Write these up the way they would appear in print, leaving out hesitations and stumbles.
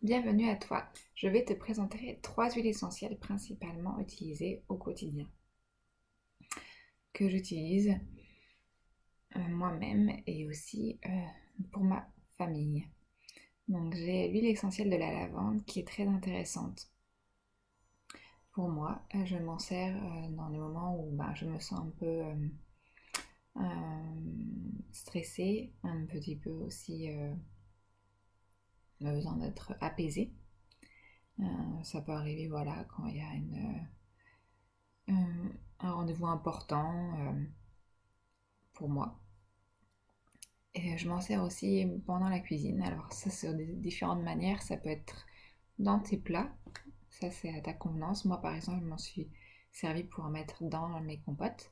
Bienvenue à toi. Je vais te présenter 3 huiles essentielles principalement utilisées au quotidien, que j'utilise moi-même et aussi pour ma famille. Donc j'ai l'huile essentielle de la lavande qui est très intéressante pour moi. Je m'en sers dans les moments où je me sens un peu stressée, un petit peu aussi besoin d'être apaisée. Ça peut arriver voilà, quand il y a un rendez-vous important pour moi. Et je m'en sers aussi pendant la cuisine. Alors ça, c'est de différentes manières. Ça peut être dans tes plats. Ça, c'est à ta convenance. Moi, par exemple, je m'en suis servi pour en mettre dans mes compotes.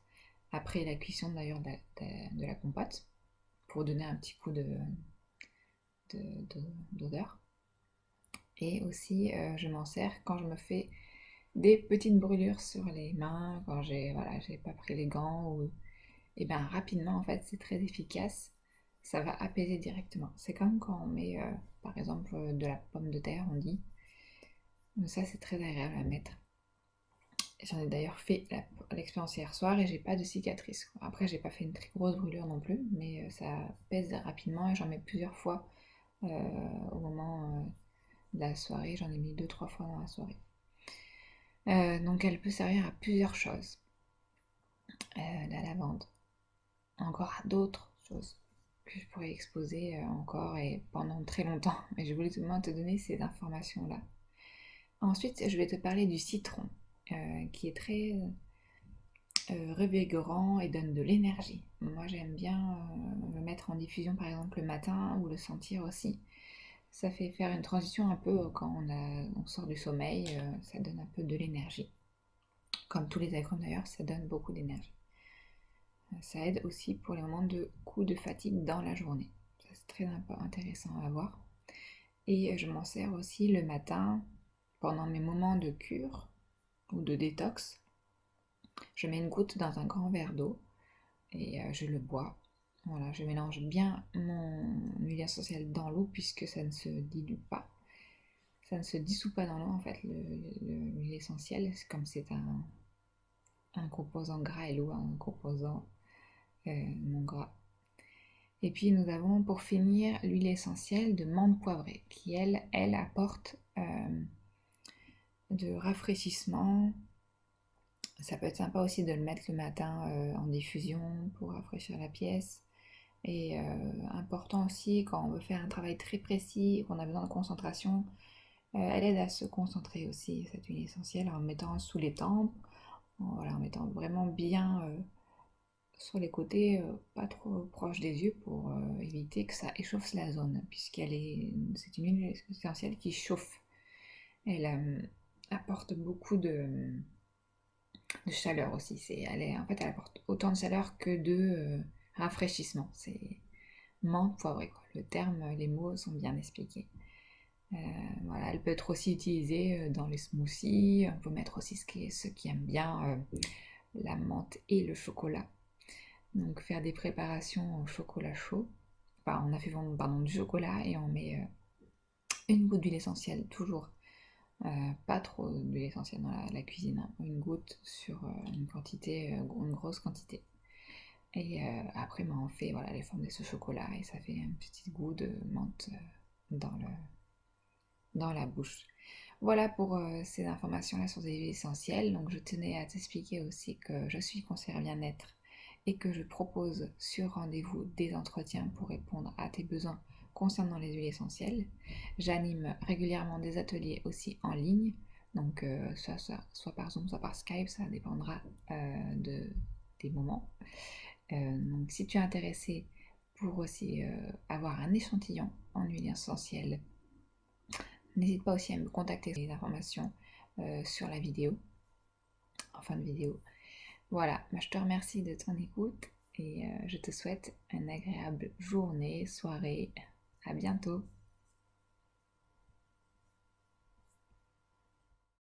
Après la cuisson, d'ailleurs, de la compote. Pour donner un petit coup d'odeur. Et aussi, je m'en sers quand je me fais des petites brûlures sur les mains. Quand j'ai pas pris les gants. Et bien rapidement, en fait, c'est très efficace. Ça va apaiser directement. C'est comme quand on met, par exemple, de la pomme de terre, on dit. Donc ça, c'est très agréable à mettre. J'en ai d'ailleurs fait l'expérience hier soir et j'ai pas de cicatrice. Après, j'ai pas fait une très grosse brûlure non plus, mais ça pèse rapidement et j'en mets plusieurs fois au moment de la soirée. J'en ai mis 2-3 fois dans la soirée. Donc elle peut servir à plusieurs choses. La lavande. Encore à d'autres choses que je pourrais exposer encore et pendant très longtemps. Mais je voulais tout de même te donner ces informations-là. Ensuite, je vais te parler du citron, qui est très revigorant et donne de l'énergie. Moi, j'aime bien le mettre en diffusion, par exemple, le matin ou le sentir aussi. Ça fait faire une transition un peu quand on sort du sommeil, ça donne un peu de l'énergie. Comme tous les agrumes d'ailleurs, ça donne beaucoup d'énergie. Ça aide aussi pour les moments de coups de fatigue dans la journée. Ça, c'est très intéressant à voir. Et je m'en sers aussi le matin pendant mes moments de cure ou de détox. Je mets une goutte dans un grand verre d'eau et je le bois. Voilà, je mélange bien mon huile essentielle dans l'eau puisque ça ne se dilue pas. Ça ne se dissout pas dans l'eau en fait, l'huile essentielle, comme c'est un composant gras et l'eau un composant non gras. Et puis nous avons pour finir l'huile essentielle de menthe poivrée qui elle apporte de rafraîchissement. Ça peut être sympa aussi de le mettre le matin en diffusion pour rafraîchir la pièce. Et important aussi quand on veut faire un travail très précis, qu'on a besoin de concentration, elle aide à se concentrer aussi, cette huile essentielle, en mettant sous les tempes, en mettant vraiment bien sur les côtés, pas trop proche des yeux pour éviter que ça échauffe la zone, c'est une huile essentielle qui chauffe. Elle apporte beaucoup de chaleur aussi. En fait, elle apporte autant de chaleur que de rafraîchissement. C'est menthe poivrée, quoi. Le terme, les mots sont bien expliqués. Voilà, elle peut être aussi utilisée dans les smoothies. On peut mettre aussi ceux qui aiment bien la menthe et le chocolat. Donc faire des préparations au chocolat chaud. Enfin, on a fait du chocolat et on met une goutte d'huile essentielle, toujours. Pas trop d'huile essentielle dans la cuisine, hein. Une goutte sur une grosse quantité. Et après, on fait voilà, les formes de ce chocolat et ça fait un petit goût de menthe dans la bouche. Voilà pour ces informations-là sur les huiles essentielles. Donc je tenais à t'expliquer aussi que je suis conseillère bien-être et que je propose sur rendez-vous des entretiens pour répondre à tes besoins concernant les huiles essentielles. J'anime régulièrement des ateliers aussi en ligne, donc soit par Zoom, soit par Skype, ça dépendra des moments. Donc si tu es intéressé pour aussi avoir un échantillon en huile essentielle, n'hésite pas aussi à me contacter pour les informations sur la vidéo, en fin de vidéo. Voilà, je te remercie de ton écoute et je te souhaite une agréable journée, soirée. À bientôt.